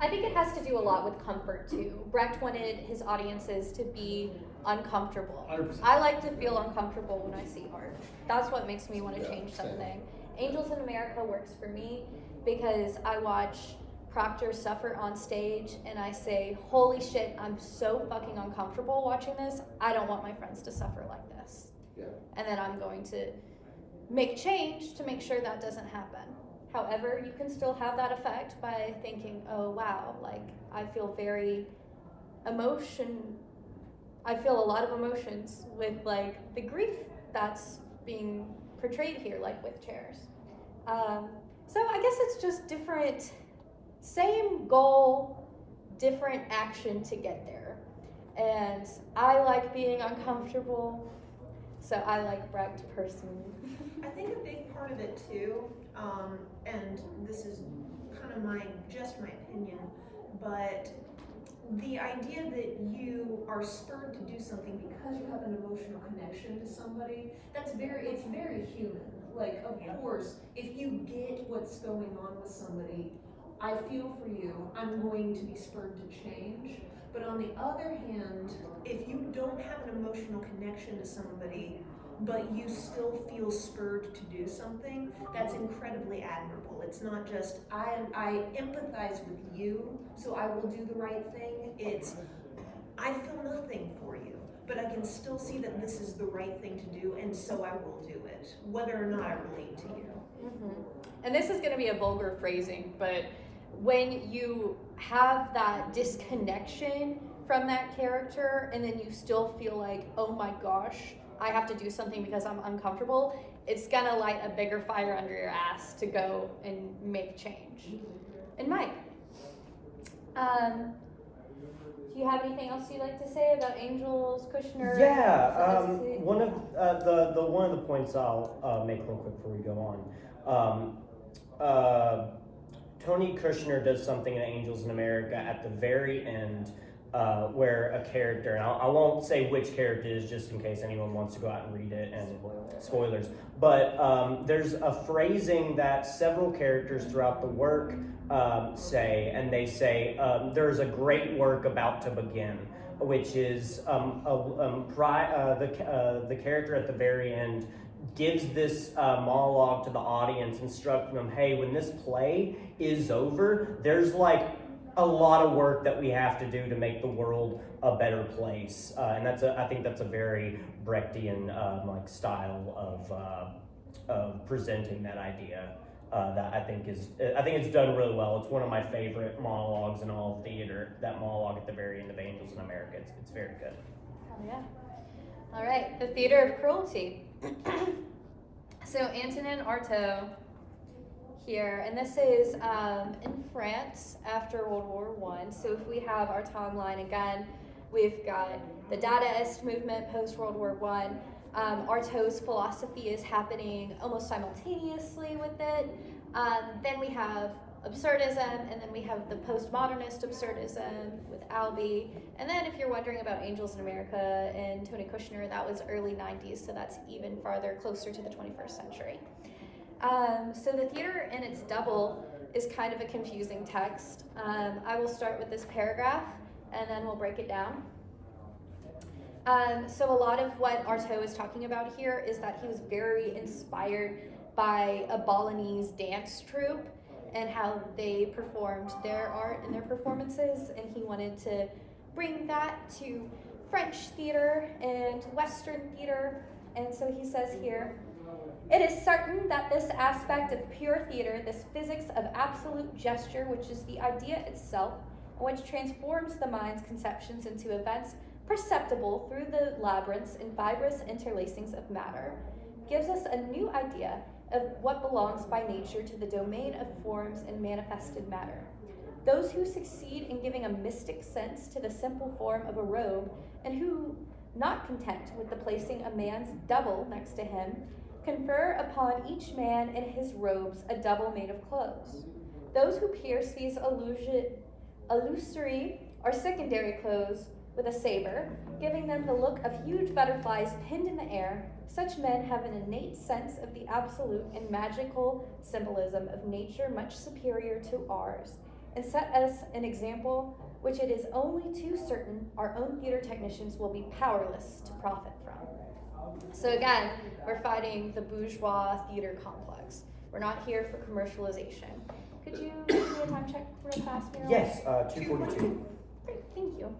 [SPEAKER 1] I think it has to do a lot with comfort too. Brecht wanted his audiences to be uncomfortable.
[SPEAKER 7] 100%.
[SPEAKER 1] I like to feel uncomfortable when I see art. That's what makes me want to
[SPEAKER 5] Yeah,
[SPEAKER 1] change
[SPEAKER 5] same.
[SPEAKER 1] something. Angels in America works for me because I watch Proctor suffer on stage and I say, holy shit, I'm so fucking uncomfortable watching this. I don't want my friends to suffer like this.
[SPEAKER 5] Yeah.
[SPEAKER 1] And then I'm going to make change to make sure that doesn't happen. However, you can still have that effect by thinking, oh wow, like I feel I feel a lot of emotions with like the grief that's being portrayed here, like with Chairs. So I guess it's just different, same goal, different action to get there. And I like being uncomfortable, so I like Brecht personally.
[SPEAKER 4] I think a big part of it too, and this is kind of my opinion, but the idea that you are spurred to do something because you have an emotional connection to somebody, it's very human. Like, of course, if you get what's going on with somebody, I feel for you, I'm going to be spurred to change. But on the other hand, if you don't have an emotional connection to somebody, but you still feel spurred to do something, that's incredibly admirable. It's not just, I empathize with you, so I will do the right thing. It's, I feel nothing for you, but I can still see that this is the right thing to do, and so I will do it, whether or not I relate to you.
[SPEAKER 1] Mm-hmm. And this is going to be a vulgar phrasing, but when you have that disconnection from that character and then you still feel like, oh my gosh, I have to do something because I'm uncomfortable, it's going to light a bigger fire under your ass to go and make change. And Mike, do you have anything else you'd like to say about Angels, Kushner?
[SPEAKER 3] Yeah, one of the points I'll make real quick before we go on. Tony Kushner does something in Angels in America at the very end where a character, and I won't say which character it is just in case anyone wants to go out and read it, and spoilers, but there's a phrasing that several characters throughout the work say, and they say, there's a great work about to begin, which is the character at the very end gives this monologue to the audience, instructing them, hey, when this play is over, there's like a lot of work that we have to do to make the world a better place. And I think that's a very Brechtian style of presenting that idea. That I think it's done really well. It's one of my favorite monologues in all of theater. That monologue at the very end of Angels in America. It's very good.
[SPEAKER 1] Oh yeah. All right, the Theater of Cruelty. So Antonin Artaud here, and this is in France after World War I. So if we have our timeline again, we've got the Dadaist movement post World War I. Artaud's philosophy is happening almost simultaneously with it. Then we have absurdism, and then we have the postmodernist absurdism with Albee. And then if you're wondering about Angels in America and Tony Kushner, that was early 90s, so that's even farther closer to the 21st century. So the theater in its double is kind of a confusing text. I will start with this paragraph, and then we'll break it down. So a lot of what Artaud is talking about here is that he was very inspired by a Balinese dance troupe and how they performed their art and their performances, and he wanted to bring that to French theater and Western theater. And so he says here, it is certain that this aspect of pure theater, this physics of absolute gesture, which is the idea itself, which transforms the mind's conceptions into events perceptible through the labyrinths and fibrous interlacings of matter, gives us a new idea of what belongs by nature to the domain of forms and manifested matter. Those who succeed in giving a mystic sense to the simple form of a robe, and who, not content with the placing a man's double next to him, confer upon each man in his robes a double made of clothes. Those who pierce these illusory or secondary clothes with a saber, giving them the look of huge butterflies pinned in the air, such men have an innate sense of the absolute and magical symbolism of nature much superior to ours, and set us an example which it is only too certain our own theater technicians will be powerless to profit from. So again, we're fighting the bourgeois theater complex. We're not here for commercialization. Could you give me a time check real fast, Merril?
[SPEAKER 3] Yes, 2:42.
[SPEAKER 1] Great, thank you.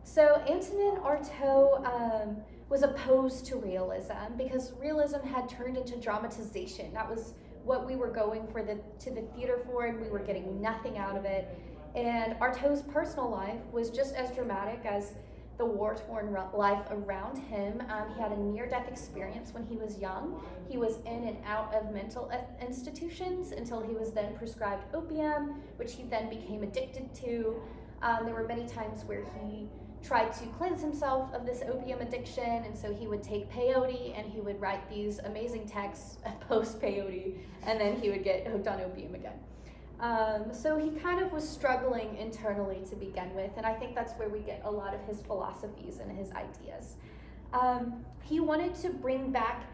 [SPEAKER 1] So Antonin Artaud was opposed to realism because realism had turned into dramatization. That was what we were going to the theater for, and we were getting nothing out of it. And Artaud's personal life was just as dramatic as the war-torn life around him. He had a near-death experience when he was young. He was in and out of mental institutions until he was then prescribed opium, which he then became addicted to. There were many times where he tried to cleanse himself of this opium addiction, and so he would take peyote and he would write these amazing texts post-peyote, and then he would get hooked on opium again. So he kind of was struggling internally to begin with, and I think that's where we get a lot of his philosophies and his ideas. He wanted to bring back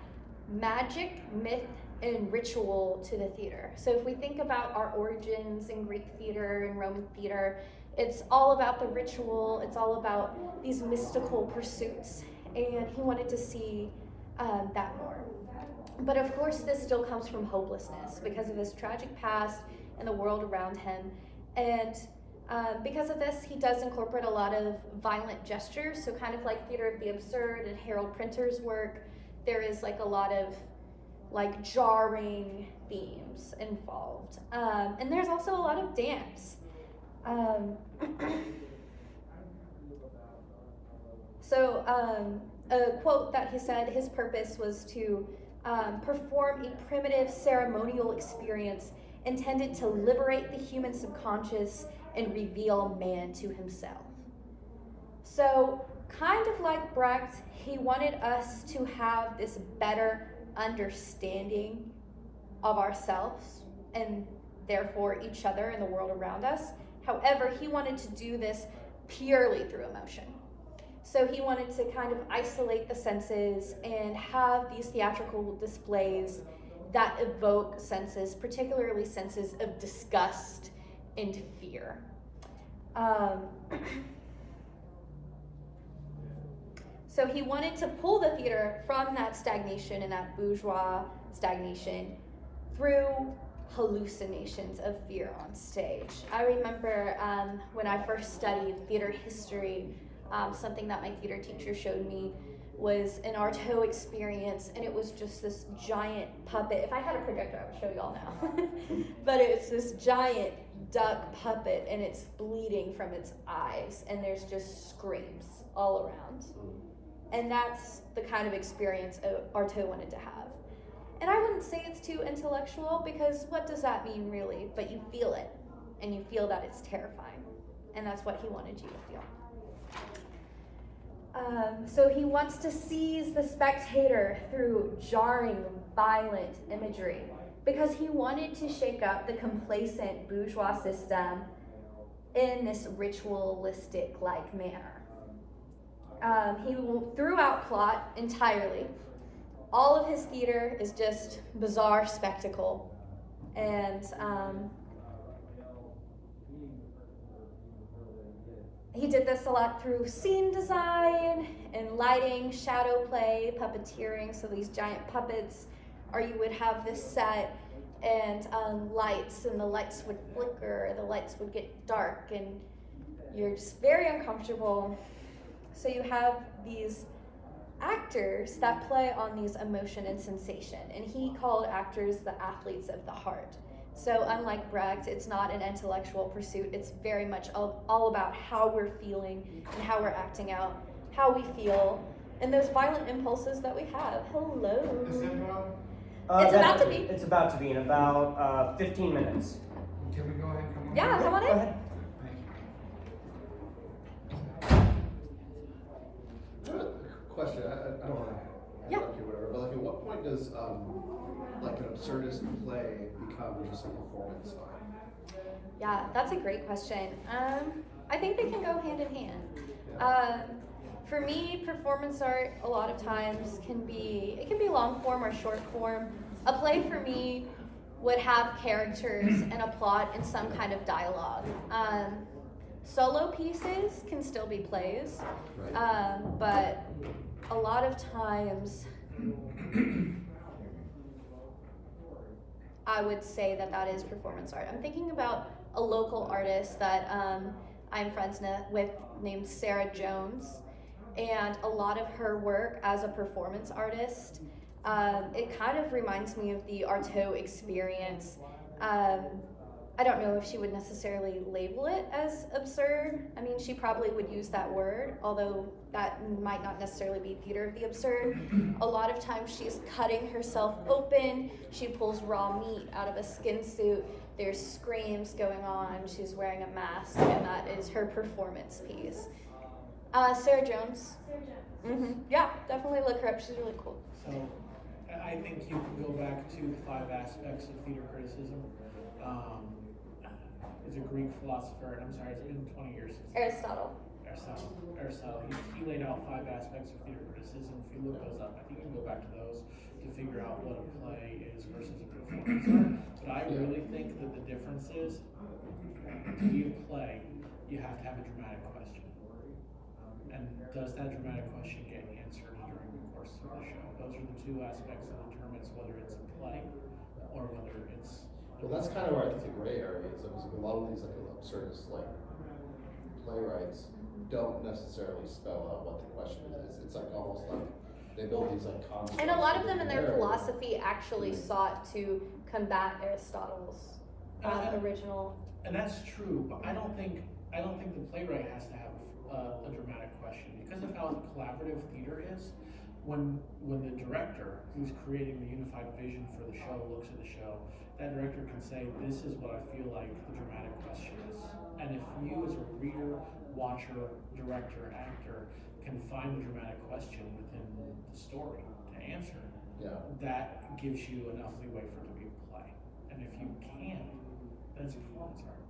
[SPEAKER 1] magic, myth, and ritual to the theater. So if we think about our origins in Greek theater and Roman theater, it's all about the ritual, it's all about these mystical pursuits, and he wanted to see that more. But of course, this still comes from hopelessness because of his tragic past and the world around him. And because of this, he does incorporate a lot of violent gestures, so kind of like Theater of the Absurd and Harold Printer's work, there is like a lot of like jarring themes involved. And there's also a lot of dance. A quote that he said his purpose was to perform a primitive ceremonial experience intended to liberate the human subconscious and reveal man to himself. So, kind of like Brecht, he wanted us to have this better understanding of ourselves and therefore each other and the world around us. However, he wanted to do this purely through emotion. So he wanted to kind of isolate the senses and have these theatrical displays that evoke senses, particularly senses of disgust and fear. So he wanted to pull the theater from that stagnation and that bourgeois stagnation through hallucinations of fear on stage. I remember when I first studied theater history, something that my theater teacher showed me was an Artaud experience, and it was just this giant puppet. If I had a projector, I would show y'all now. But it's this giant duck puppet, and it's bleeding from its eyes, and there's just screams all around. And that's the kind of experience Artaud wanted to have. And I wouldn't say it's too intellectual, because what does that mean really? But you feel it, and you feel that it's terrifying. And that's what he wanted you to feel. So he wants to seize the spectator through jarring, violent imagery, because he wanted to shake up the complacent bourgeois system in this ritualistic-like manner. He threw out plot entirely. All of his theater is just bizarre spectacle, and he did this a lot through scene design and lighting, shadow play, puppeteering, so these giant puppets, or you would have this set and lights, and the lights would flicker, the lights would get dark, and you're just very uncomfortable. So you have these actors that play on these emotion and sensation, and he called actors the athletes of the heart. So unlike Brecht, it's not an intellectual pursuit. It's very much all about how we're feeling and how we're acting out, how we feel, and those violent impulses that we have. Hello.
[SPEAKER 8] Is that wrong?
[SPEAKER 1] It's about to be.
[SPEAKER 3] It's about to be in about 15 minutes.
[SPEAKER 8] Can we go ahead and come on?
[SPEAKER 1] Yeah, come on
[SPEAKER 3] Go
[SPEAKER 1] in.
[SPEAKER 3] ahead.
[SPEAKER 8] Thank you.
[SPEAKER 5] Question, I don't want to interrupt you or whatever, but like at what point does like an absurdist play become just a performance art?
[SPEAKER 1] Yeah, that's a great question. I think they can go hand in hand. For me, performance art a lot of times can be long form or short form. A play for me would have characters and a plot and some kind of dialogue. Solo pieces can still be plays, but a lot of times I would say that is performance art. I'm thinking about a local artist that I'm friends with named Sarah Jones, and a lot of her work as a performance artist, it kind of reminds me of the Artaud experience. I don't know if she would necessarily label it as absurd. I mean, she probably would use that word, although that might not necessarily be theater of the absurd. A lot of times she's cutting herself open. She pulls raw meat out of a skin suit. There's screams going on. She's wearing a mask, and that is her performance piece. Sarah Jones. Yeah, definitely look her up. She's really cool.
[SPEAKER 7] So I think you can go back to the 5 aspects of theater criticism. Is a Greek philosopher, and I'm sorry, it's been 20 years since.
[SPEAKER 1] Aristotle.
[SPEAKER 7] He laid out 5 aspects of theater criticism. If you look those up, I think you can go back to those. to figure out what a play is versus a performance art. But I really think that the difference is, to be a play, you have to have a dramatic question. And does that dramatic question get answered during the course of the show? Those are the two aspects that determines whether it's a play or whether it's.
[SPEAKER 5] Well, that's kind of where I think the gray area is. Because a lot of these like absurdist like playwrights don't necessarily spell out what the question is. It's like almost like they build these like concepts.
[SPEAKER 1] And a lot of them in their
[SPEAKER 5] narrative.
[SPEAKER 1] philosophy actually sought to combat Aristotle's original.
[SPEAKER 7] And that's true, but I don't think the playwright has to have a dramatic question because of how collaborative theater is. When the director who's creating the unified vision for the show looks at the show, that director can say, "This is what I feel like the dramatic question is." And if you, as a reader, watcher, director, actor, can find the dramatic question within the story to answer, that gives you enough leeway for it to be a play. And if you can't, then it's a performance art.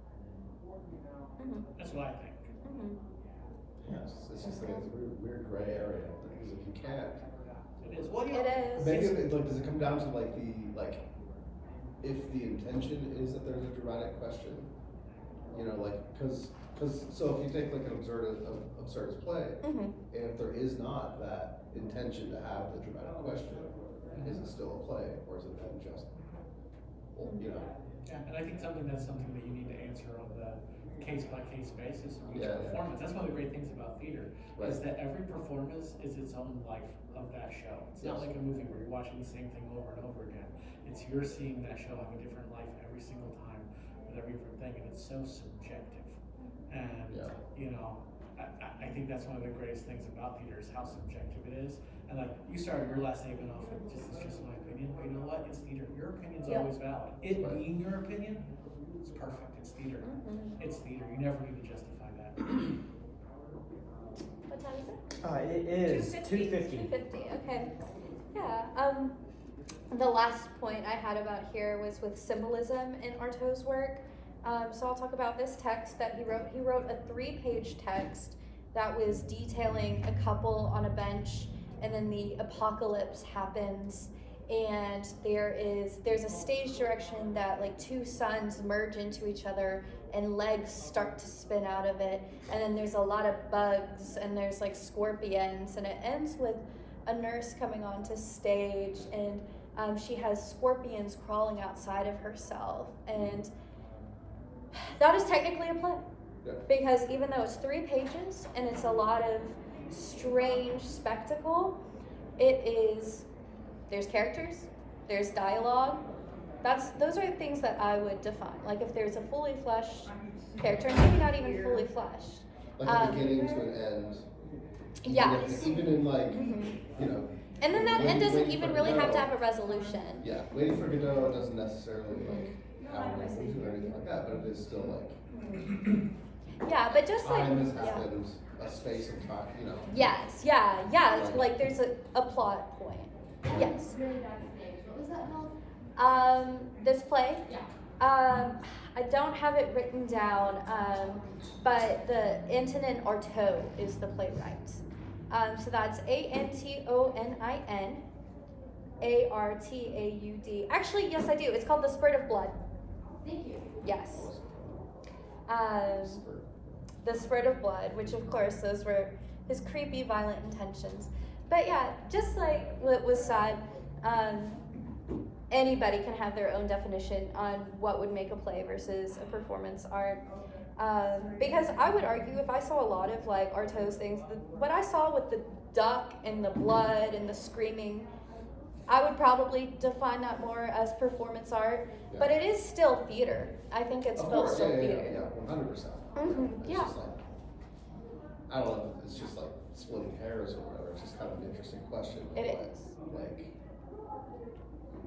[SPEAKER 1] Mm-hmm.
[SPEAKER 7] That's what I think.
[SPEAKER 1] Mm-hmm.
[SPEAKER 5] Yeah, it's just like it's a weird gray area because if you can't,
[SPEAKER 7] It is. Well,
[SPEAKER 1] It is.
[SPEAKER 5] maybe does it come down to like if the intention is that there's a dramatic question, because so if you take like an absurdist play,
[SPEAKER 1] Mm-hmm.
[SPEAKER 5] and if there is not that intention to have the dramatic question, is it still a play or is it then just,
[SPEAKER 7] Yeah, and I think that's something that you need to answer on the case-by-case basis of each performance. That's one of the great things about theater, is that every performance is its own life of that show. It's not like a movie where you're watching the same thing over and over again. It's you're seeing that show have a different life every single time with every different thing, and it's so subjective. And, I think that's one of the greatest things about theater is how subjective it is. And like, you started your last statement off with, it's just my opinion, but you know what? It's theater. Your opinion's always valid. It being your opinion, it's perfect. It's theater.
[SPEAKER 1] Mm-hmm.
[SPEAKER 7] It's theater. You never need to justify that.
[SPEAKER 1] What time is it?
[SPEAKER 3] It is 2:50.
[SPEAKER 1] 2:50. Okay. Yeah. The last point I had about here was with symbolism in Artaud's work. So I'll talk about this text that he wrote. He wrote a 3-page text that was detailing a couple on a bench, and then the apocalypse happens, and there's a stage direction that like two suns merge into each other and legs start to spin out of it, and then there's a lot of bugs and there's like scorpions, and it ends with a nurse coming onto stage, and she has scorpions crawling outside of herself, and that is technically a play. Because even though it's 3 pages and it's a lot of strange spectacle, there's characters, there's dialogue. Those are things that I would define. Like if there's a fully fleshed character, maybe not even fully fleshed.
[SPEAKER 5] Like a beginning to an end.
[SPEAKER 1] Yes.
[SPEAKER 5] Even in like,
[SPEAKER 1] And then that end doesn't
[SPEAKER 5] waiting
[SPEAKER 1] even
[SPEAKER 5] for
[SPEAKER 1] really have to
[SPEAKER 5] Godot.
[SPEAKER 1] have a resolution.
[SPEAKER 5] Yeah, Waiting for Godot doesn't necessarily like have a resolution or anything like that, but it is still like
[SPEAKER 1] Yeah, but just like
[SPEAKER 5] time has happened, a space of time,
[SPEAKER 1] Yes, yeah. It's like there's a plot point. Yes.
[SPEAKER 2] Really bad names. What was that called?
[SPEAKER 1] This play.
[SPEAKER 2] Yeah.
[SPEAKER 1] I don't have it written down, but the Antonin Artaud is the playwright. So that's Antonin Artaud. Actually, yes, I do. It's called The Spurt of Blood.
[SPEAKER 2] Thank you.
[SPEAKER 1] Yes. The Spurt of Blood, which of course those were his creepy, violent intentions. But yeah, just like what was said, anybody can have their own definition on what would make a play versus a performance art. Because I would argue if I saw a lot of like Artaud's things, what I saw with the duck and the blood and the screaming, I would probably define that more as performance art.
[SPEAKER 5] Yeah.
[SPEAKER 1] But it is still theater. I think it's still theater.
[SPEAKER 5] Yeah, 100%.
[SPEAKER 1] Mhm,
[SPEAKER 5] It's
[SPEAKER 1] yeah.
[SPEAKER 5] just like, I don't know, it's just like splitting hairs or whatever. It's just kind of an interesting question.
[SPEAKER 1] It
[SPEAKER 5] Like,
[SPEAKER 1] is.
[SPEAKER 5] Like,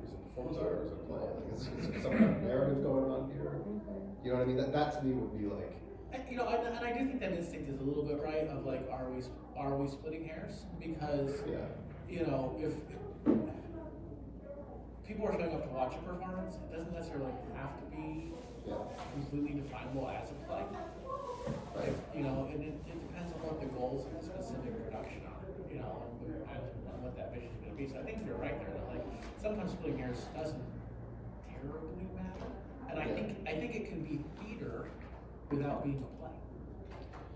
[SPEAKER 5] is it performance art or is it play? Like, is there some kind of narrative going on here?
[SPEAKER 1] Mm-hmm.
[SPEAKER 5] You know what I mean? That to me would be like,
[SPEAKER 7] And I do think that instinct is a little bit right of like, are we splitting hairs? Because if people are showing up to watch a performance, it doesn't necessarily have to be completely definable as a play.
[SPEAKER 5] right?
[SPEAKER 7] And it depends on what the goals of a specific production are, you know, and what that vision is going to be. So I think you're right there. That like sometimes splitting hairs doesn't terribly matter, and I think it can be theater without being a play.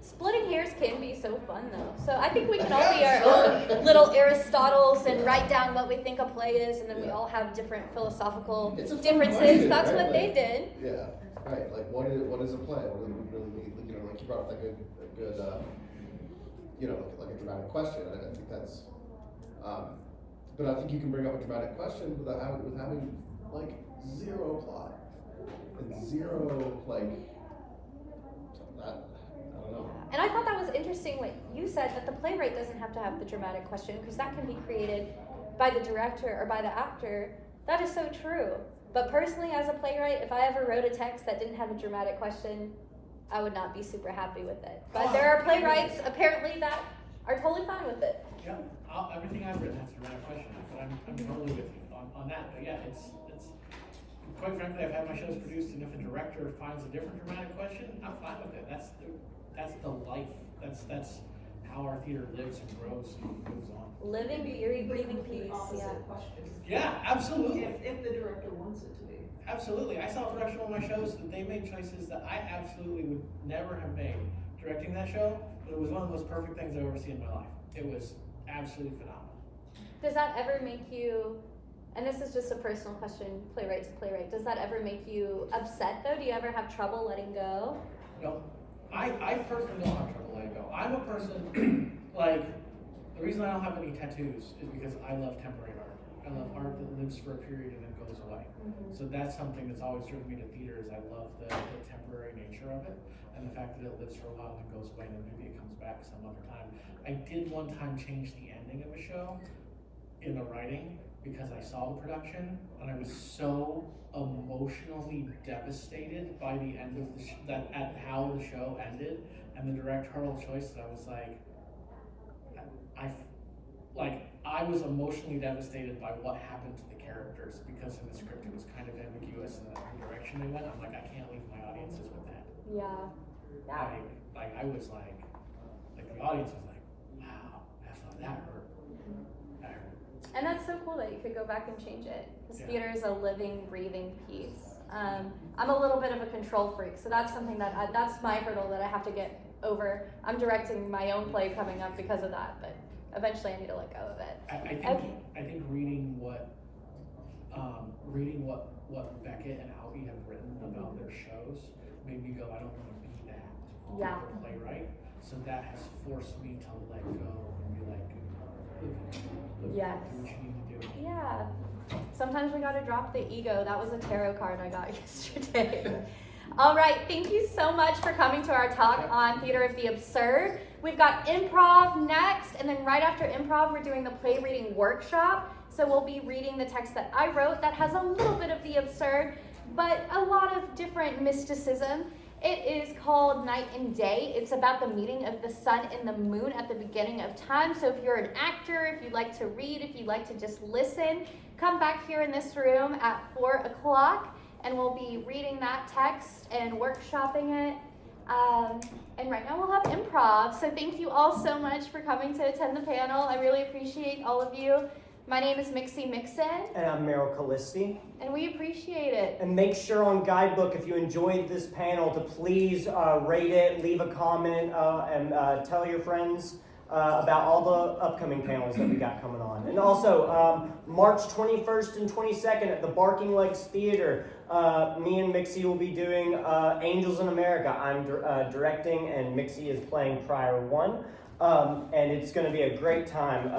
[SPEAKER 1] Splitting hairs can be so fun though. So I think we can all be our own little Aristotles and write down what we think a play is, and then we all have different philosophical
[SPEAKER 5] It's a fun
[SPEAKER 1] differences.
[SPEAKER 5] question,
[SPEAKER 1] That's
[SPEAKER 5] right?
[SPEAKER 1] what they
[SPEAKER 5] Like,
[SPEAKER 1] did.
[SPEAKER 5] Yeah, right. Like, what is a play? What do we really mean? You know, like you brought up like a good, you know, like a dramatic question. I think that's, but I think you can bring up a dramatic question without having like zero plot and zero like that. I don't know.
[SPEAKER 1] And I thought that was interesting what you said, that the playwright doesn't have to have the dramatic question, because that can be created by the director or by the actor. That is so true. But personally, as a playwright, if I ever wrote a text that didn't have a dramatic question, I would not be super happy with it. But there are playwrights apparently that are totally fine with it.
[SPEAKER 7] Yeah, everything I've written has a dramatic question, but I'm totally with you on that. But yeah, it's quite frankly, I've had my shows produced, and if a director finds a different dramatic question, I'm fine with it. That's the life. That's how our theater lives and grows and moves on.
[SPEAKER 1] Living, breathing peace. Yeah.
[SPEAKER 4] Question.
[SPEAKER 7] Yeah, absolutely.
[SPEAKER 4] If the director wants it to be.
[SPEAKER 7] Absolutely. I saw a production of my shows that they made choices that I absolutely would never have made directing that show, but it was one of the most perfect things I've ever seen in my life. It was absolutely phenomenal.
[SPEAKER 1] Does that ever make you, and this is just a personal question, playwright to playwright, does that ever make you upset though? Do you ever have trouble letting go?
[SPEAKER 7] No. I personally don't have trouble letting go. I'm a person, like, the reason I don't have any tattoos is because I love temporary art. I love art that lives for a period and then goes away.
[SPEAKER 1] Mm-hmm.
[SPEAKER 7] So that's something that's always driven me to theater, is I love the temporary nature of it, and the fact that it lives for a while and goes away, and then maybe it comes back some other time. I did one time change the ending of a show in the writing because I saw the production, and I was so emotionally devastated by the end of the at how the show ended and the directorial choice, that I was like, I was emotionally devastated by what happened to the characters, because in the script it was kind of ambiguous in the direction they went. I'm like, I can't leave my audiences with that.
[SPEAKER 1] Yeah. Yeah.
[SPEAKER 7] Like I was like the audience was like, wow, I thought that hurt. That hurt.
[SPEAKER 1] And that's so cool that you could go back and change it, because
[SPEAKER 7] Yeah.
[SPEAKER 1] theater is a living, breathing piece. I'm a little bit of a control freak, so that's something that's my hurdle that I have to get over. I'm directing my own play coming up because of that, but eventually I need to let go of it.
[SPEAKER 7] I think reading what Beckett and Albie have written about their shows made me go, I don't want to be that
[SPEAKER 1] Yeah.
[SPEAKER 7] playwright. So that has forced me to let go and be like, look,
[SPEAKER 1] Yes.
[SPEAKER 7] do what you need to do.
[SPEAKER 1] Yeah. Sometimes we gotta drop the ego. That was a tarot card I got yesterday. All right, thank you so much for coming to our talk on Theater of the Absurd. We've got improv next, and then right after improv, we're doing the play reading workshop. So we'll be reading the text that I wrote that has a little bit of the absurd, but a lot of different mysticism. It is called Night and Day. It's about the meeting of the sun and the moon at the beginning of time. So if you're an actor, if you'd like to read, if you'd like to just listen, come back here in this room at 4 o'clock, and we'll be reading that text and workshopping it. And right now we'll have improv. So thank you all so much for coming to attend the panel. I really appreciate all of you. My name is Mixy Mixon.
[SPEAKER 3] And I'm Merril, Kallisti.
[SPEAKER 1] And we appreciate it.
[SPEAKER 3] And make sure on Guidebook, if you enjoyed this panel, to please rate it, leave a comment, and tell your friends about all the upcoming panels that we got coming on. And also, March 21st and 22nd at the Barking Legs Theater, me and Mixy will be doing Angels in America. I'm directing, and Mixy is playing Prior 1. And it's going to be a great time.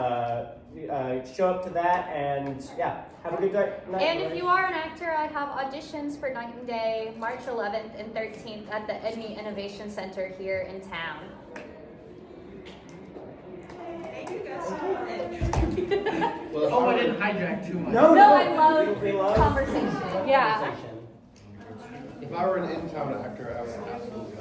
[SPEAKER 3] Show up to that, and yeah, have a good night.
[SPEAKER 1] And if you are an actor, I have auditions for Night and Day, March 11th and 13th at the Edney Innovation Center here in town.
[SPEAKER 4] Thank you guys so much.
[SPEAKER 7] Oh, I didn't hijack too much.
[SPEAKER 3] No,
[SPEAKER 1] I love
[SPEAKER 3] we love
[SPEAKER 1] conversation. Yeah.
[SPEAKER 3] conversation.
[SPEAKER 5] If I were an in-town actor, I would absolutely.